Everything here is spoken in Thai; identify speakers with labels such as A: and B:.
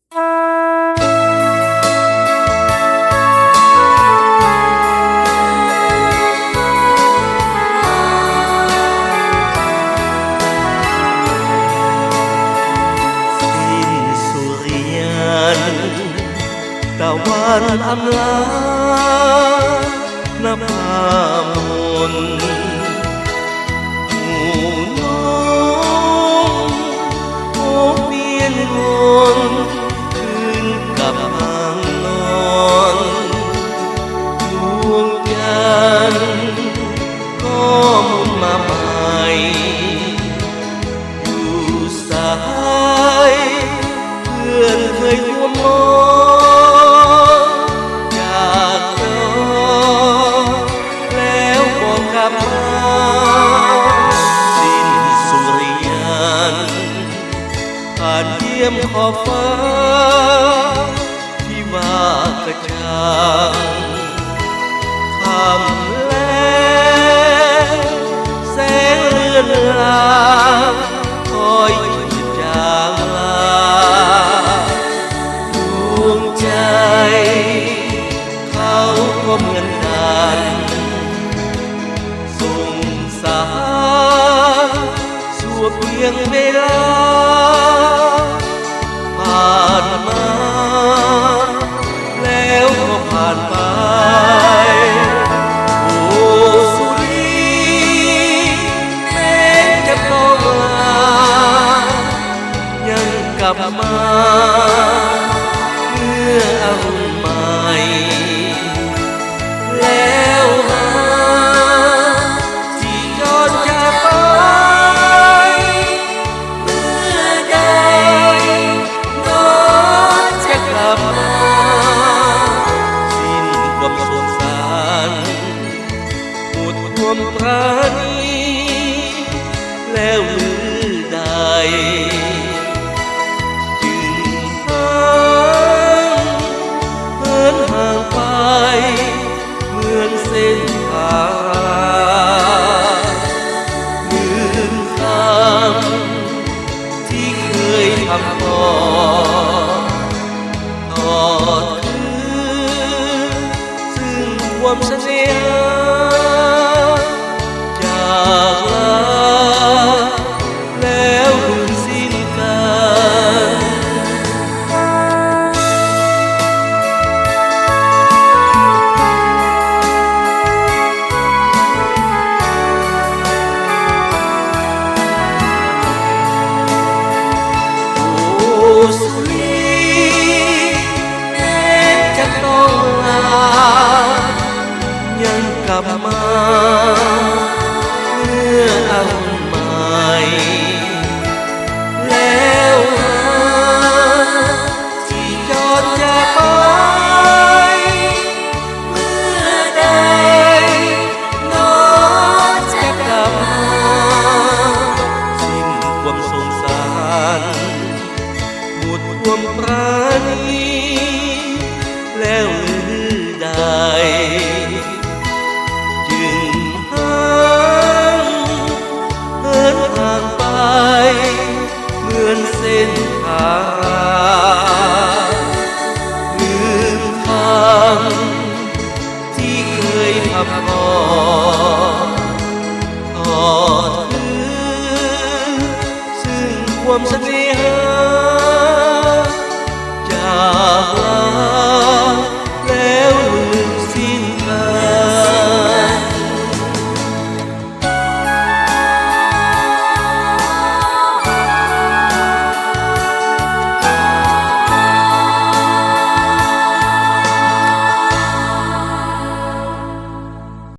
A: ตะวันอำลานภามนหมู่น้องโอเวียนวนคืนกับหางนอนดวงจันทร์ก็มุนมาใหม่อยู่สายเพื่อนเคยร่วมมองจากจอแล้วบอกกลับมาสิ้นสุริยันผ่านเยี่ยมขอบฟ้าที่ว่ากระจ่างคำแล้วแสงเลื่อนลางคอยจุดจางลาดวงใจเขาก็เหมือนกันส่งสายชั่วเพียงเวลาผ่านมาแล้วก็ผ่านไปโอ้สุรีแม้จะต้องลายังกลับมาเมื่ออรุณใหม่แล้วหาที่จรจากไปเมื่อใดน้องจะกลับมาสิ้นความสงสารหมดความปราณีแล้วหรือใดจึงเหินห่างไปเหมือนเส้นทางลืมคำที่เคยทำต่อคืนซึ่งความสัญญาจากลาแล้วลืมสิ้นกัน สุรีแม้จะต้องลายังกลับมาเมื่ออรุณใหม่แล้วหาที่จรจากไปเมื่อใดน้องจะกลับมาสิ้นความสงสารหมดความปราณีแล้วหรือใดจึงเหินห่างไปเหมือนเส้นทางลืมคำที่เคยทำก่อนทอดคืนซึ่งความสัญญา